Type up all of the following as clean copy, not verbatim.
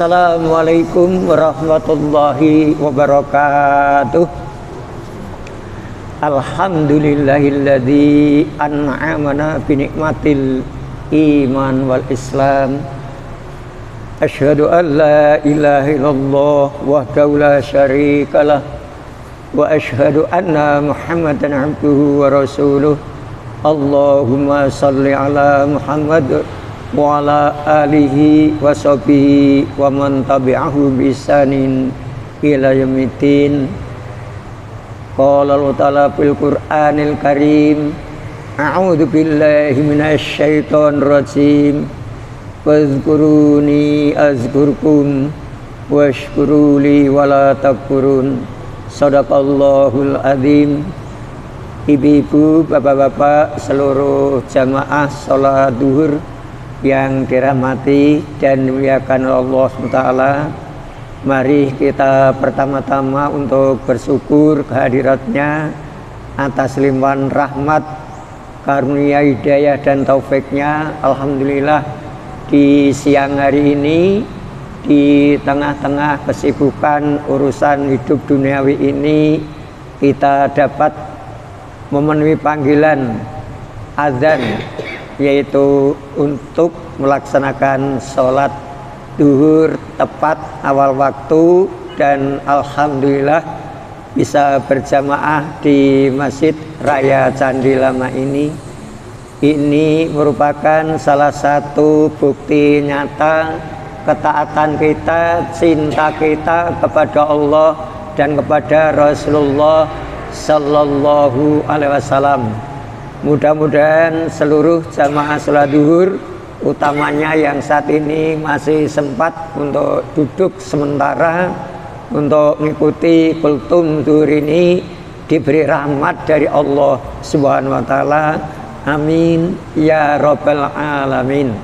Assalamualaikum warahmatullahi wabarakatuh. Alhamdulillahilladzi an'amana bi nikmatil iman wal islam. Asyhadu an la ilaha illallah wahdahu la syarikalah wa asyhadu anna Muhammadan abduhu wa rasuluh. Allahumma salli ala Muhammad wa ala alihi wa sahbihi wa man tabi'ahu bi ihsanin ila yaumiddin. Qala Allah ta'ala fil Qur'anil Karim, a'udzu billahi minasy syaithanir rajim. Fadhkuruni azkurkum washkuruli wala takfurun. Shadaqallahul azim. Ibu-ibu, bapak-bapak, seluruh jamaah salat zuhur yang dirahmati dan dimuliakan Allah SWT, mari kita pertama-tama untuk bersyukur kehadiratnya atas limpahan rahmat, karunia, hidayah dan taufiknya. Alhamdulillah, di siang hari ini, di tengah-tengah kesibukan urusan hidup duniawi ini, kita dapat memenuhi panggilan azan, yaitu untuk melaksanakan sholat duhur tepat awal waktu, dan alhamdulillah bisa berjamaah di Masjid Raya Candi Lama ini. Ini merupakan salah satu bukti nyata ketaatan kita, cinta kita kepada Allah dan kepada Rasulullah Sallallahu Alaihi Wasallam. Mudah-mudahan seluruh jamaah sholat duhur, utamanya yang saat ini masih sempat untuk duduk sementara untuk mengikuti kultum duhur ini, diberi rahmat dari Allah Subhanahu wa Ta'ala. Amin ya Rabbal Alamin.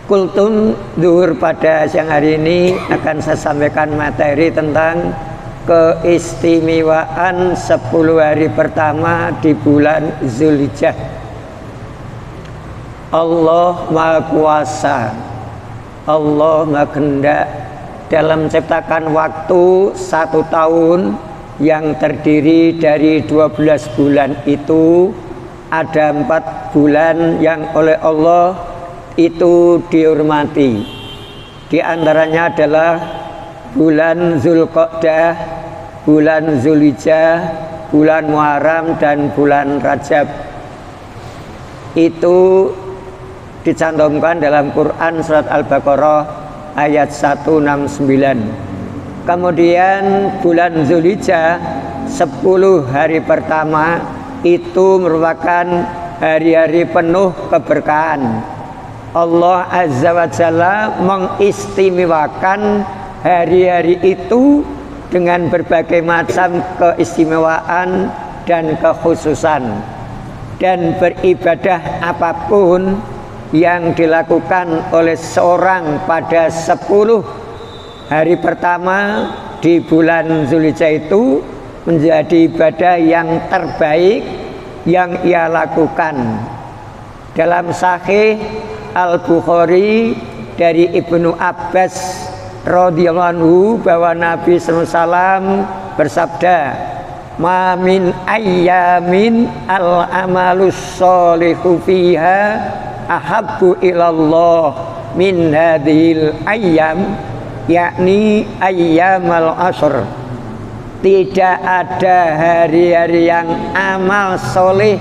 Kultum duhur pada siang hari ini akan saya sampaikan materi tentang keistimewaan 10 hari pertama di bulan Zulhijjah. Allah Maha Kuasa, Allah Maha Kehendak dalam menciptakan waktu 1 tahun yang terdiri dari 12 bulan itu. Ada 4 bulan yang oleh Allah itu dihormati. Di antaranya adalah bulan Zulqa'dah, bulan Zulhijjah, bulan Muharram, dan bulan Rajab. Itu dicantumkan dalam Quran surat Al-Baqarah ayat 169. Kemudian bulan Zulhijjah, 10 hari pertama itu merupakan hari-hari penuh keberkahan. Allah Azza wa Jalla mengistimewakan hari-hari itu dengan berbagai macam keistimewaan dan kekhususan, dan beribadah apapun yang dilakukan oleh seorang pada 10 hari pertama di bulan Zulhijjah itu menjadi ibadah yang terbaik yang ia lakukan. Dalam Sahih Al-Bukhari dari Ibnu Abbas radhiyallahu anhu bahwa Nabi SAW bersabda, "Ma min ayyamin al-amalus sholihu fiha ahabbu ilallah min hadhil ayyam," yakni ayyamal ashr. Tidak ada hari-hari yang amal soleh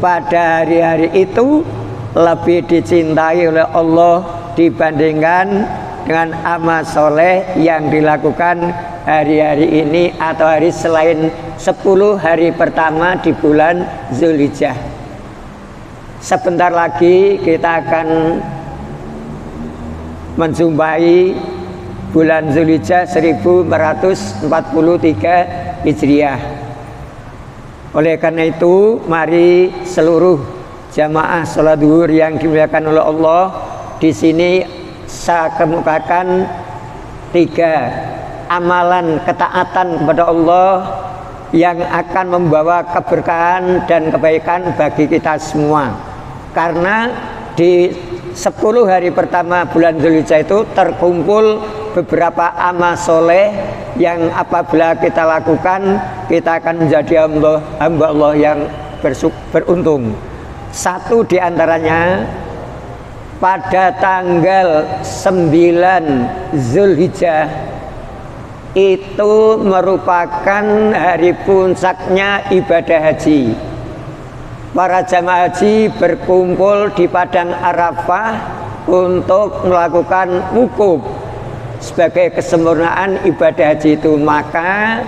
pada hari-hari itu lebih dicintai oleh Allah dibandingkan dengan amal soleh yang dilakukan hari-hari ini atau hari selain 10 hari pertama di bulan Zulhijjah. Sebentar lagi kita akan menjumpai bulan Zulhijjah 1443 Hijriah. Oleh karena itu, mari seluruh jamaah sholat zuhur yang dimuliakan oleh Allah, di sini saya kemukakan 3 amalan ketaatan kepada Allah yang akan membawa keberkahan dan kebaikan bagi kita semua. Karena di 10 hari pertama bulan Dzulhijjah itu terkumpul beberapa amal soleh yang apabila kita lakukan kita akan menjadi hamba Allah yang beruntung. Satu diantaranya pada tanggal 9 Dzulhijjah itu merupakan hari puncaknya ibadah haji. Para jamaah haji berkumpul di padang Arafah untuk melakukan wukuf sebagai kesempurnaan ibadah haji itu. Maka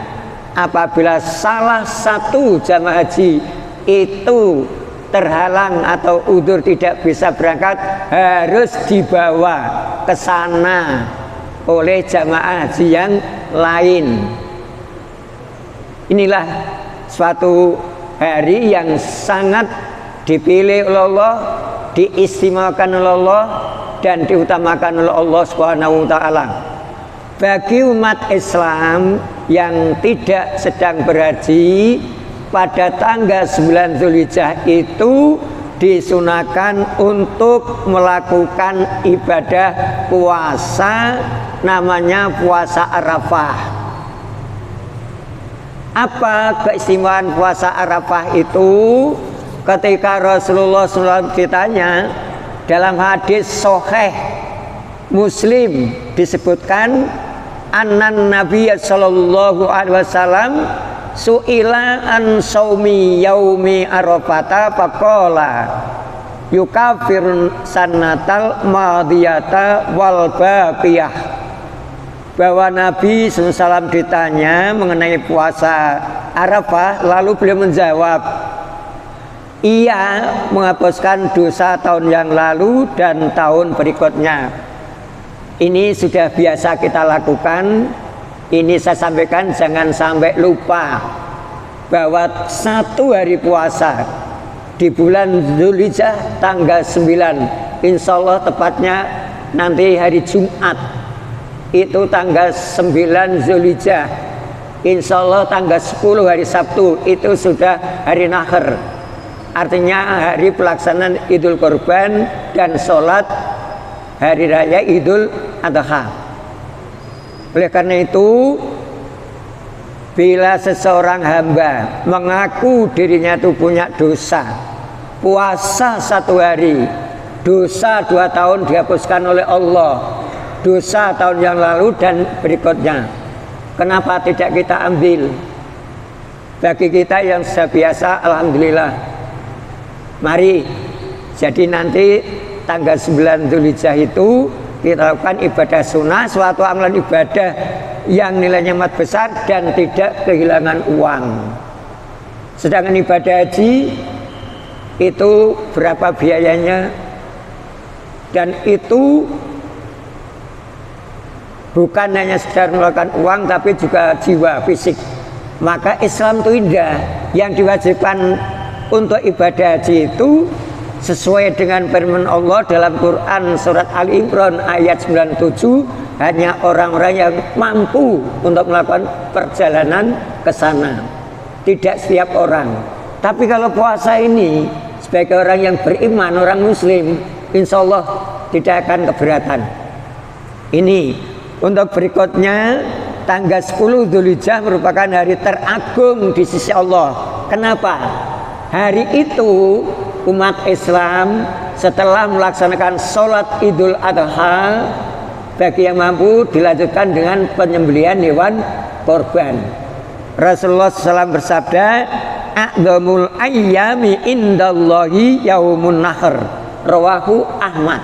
apabila salah satu jamaah haji itu terhalang atau udzur tidak bisa berangkat, harus dibawa ke sana oleh jamaah haji yang lain. Inilah suatu hari yang sangat dipilih oleh Allah, diistimewakan oleh Allah, dan diutamakan oleh Allah Subhanahu wa taala. Bagi umat Islam yang tidak sedang berhaji, pada tanggal 9 Dzulhijjah itu disunahkan untuk melakukan ibadah puasa, namanya puasa Arafah. Apa keistimewaan puasa Arafah itu? Ketika Rasulullah SAW ditanya dalam hadis sahih Muslim disebutkan annan Nabi sallallahu alaihi wasallam su'ila an saumi yaumi Arafata faqala yukafir sanatal madiyata wal baqiyah. Bahwa Nabi SAW ditanya mengenai puasa Arafah, lalu beliau menjawab, ia menghapuskan dosa tahun yang lalu dan tahun berikutnya. Ini sudah biasa kita lakukan. Ini saya sampaikan jangan sampai lupa bahwa satu hari puasa di bulan Dzulhijjah tanggal 9, insya Allah tepatnya nanti hari Jumat itu tanggal 9 Dzulhijjah, insya Allah tanggal 10 hari Sabtu itu sudah hari Nahr, artinya hari pelaksanaan Idul Kurban dan sholat hari raya Idul Adha. Oleh karena itu, bila seseorang hamba mengaku dirinya itu punya dosa, puasa satu hari, dosa 2 tahun dihapuskan oleh Allah, dosa tahun yang lalu dan berikutnya, kenapa tidak kita ambil? Bagi kita yang sudah biasa, alhamdulillah. Mari, jadi nanti tanggal 9 Dzulhijjah itu kita lakukan ibadah sunnah, suatu amalan ibadah yang nilainya amat besar dan tidak kehilangan uang. Sedangkan ibadah haji itu berapa biayanya, dan itu bukan hanya sekedar melakukan uang tapi juga jiwa, fisik. Maka Islam itu indah. Yang diwajibkan untuk ibadah haji itu sesuai dengan firman Allah dalam Quran surat Ali Imran ayat 97, hanya orang-orang yang mampu untuk melakukan perjalanan ke sana. Tidak setiap orang. Tapi kalau puasa ini sebagai orang yang beriman, orang muslim, insya Allah tidak akan keberatan. Ini untuk berikutnya, tanggal 10 Dzulhijjah merupakan hari teragung di sisi Allah. Kenapa? Hari itu umat Islam setelah melaksanakan sholat Idul Adha, bagi yang mampu dilanjutkan dengan penyembelihan hewan korban. Rasulullah SAW bersabda, a'dzamul ayyami indallahi yaumun nahr, rawahu Ahmad.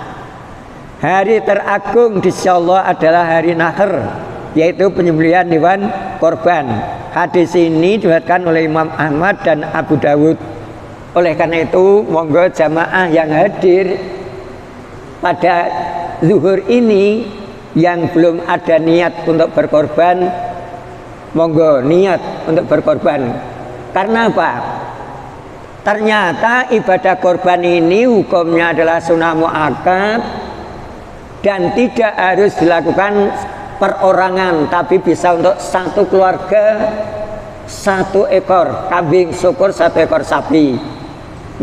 Hari teragung di sisi Allah adalah hari Nahr, yaitu penyembelihan hewan korban. Hadis ini diriwayatkan oleh Imam Ahmad dan Abu Dawud. Oleh karena itu, monggo jamaah yang hadir pada zuhur ini yang belum ada niat untuk berkorban, monggo niat untuk berkorban. Karena apa? Ternyata ibadah korban ini hukumnya adalah sunnah muakkad dan tidak harus dilakukan perorangan, tapi bisa untuk satu keluarga, 1 ekor kambing syukur, 1 ekor sapi,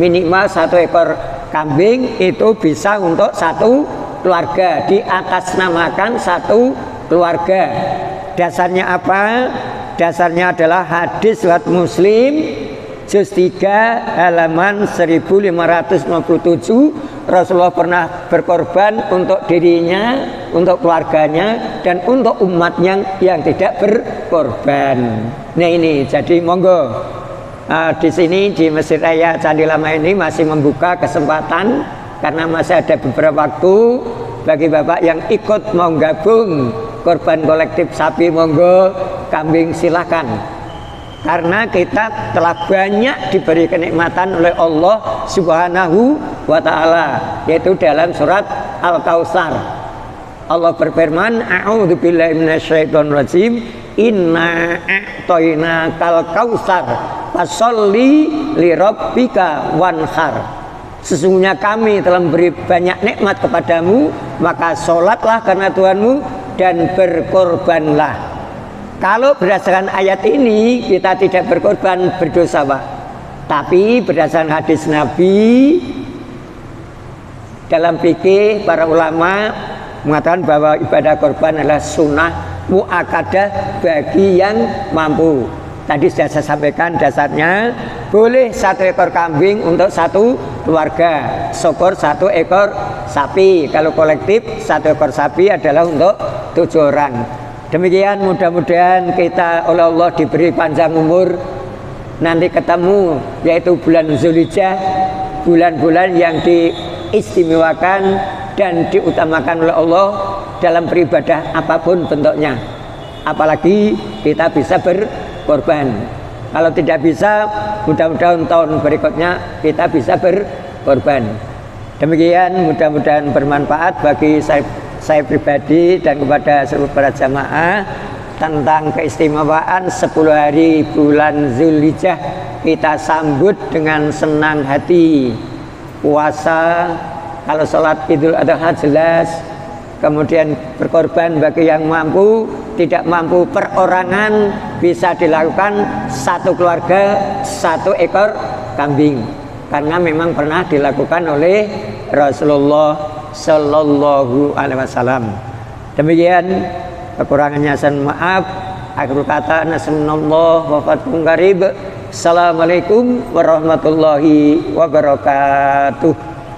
minimal 1 ekor kambing itu bisa untuk satu keluarga, diatasnamakan satu keluarga. Dasarnya apa? Dasarnya adalah hadis riwayat Muslim juz 3 halaman 1557. Rasulullah pernah berkorban untuk dirinya, untuk keluarganya, dan untuk umatnya yang tidak berkorban. Nah ini, jadi monggo di sini di Masjid Raya Candi Lama ini masih membuka kesempatan karena masih ada beberapa waktu bagi bapak yang ikut mau gabung korban kolektif sapi, monggo, kambing silakan. Karena kita telah banyak diberi kenikmatan oleh Allah Subhanahu wa ta'ala, yaitu dalam surat Al-Kautsar. Allah berfirman, a'udzubillahi minasyaitonirrajim, inna a'toinakal kautsar fasholli lirabbika wanhar. Sesungguhnya kami telah memberi banyak nikmat kepadamu, maka sholatlah karena Tuhanmu dan berkorbanlah. Kalau berdasarkan ayat ini kita tidak berkorban, berdosa Pak. Tapi berdasarkan hadis Nabi, dalam fikih para ulama mengatakan bahwa ibadah korban adalah sunnah muakkadah bagi yang mampu. Tadi sudah saya sampaikan dasarnya boleh satu ekor kambing untuk satu keluarga, syukur satu ekor sapi. Kalau kolektif satu ekor sapi adalah untuk 7 orang. Demikian, mudah-mudahan kita oleh Allah diberi panjang umur, nanti ketemu yaitu bulan Zulhijjah, bulan-bulan yang diistimewakan dan diutamakan oleh Allah dalam beribadah apapun bentuknya. Apalagi kita bisa berkorban. Kalau tidak bisa, mudah-mudahan tahun berikutnya kita bisa berkorban. Demikian, mudah-mudahan bermanfaat bagi saya pribadi dan kepada seluruh para jamaah tentang keistimewaan 10 hari bulan Zulhijjah. Kita sambut dengan senang hati. Puasa, kalau sholat Idul Adha jelas, kemudian berkorban bagi yang mampu, tidak mampu perorangan bisa dilakukan satu keluarga satu ekor kambing, karena memang pernah dilakukan oleh Rasulullah Sallallahu Alaihi Wasallam. Demikian, kekurangannya saya maaf. Akhir kata, nasallallahu wa fathun qarib. Assalamualaikum warahmatullahi wabarakatuh.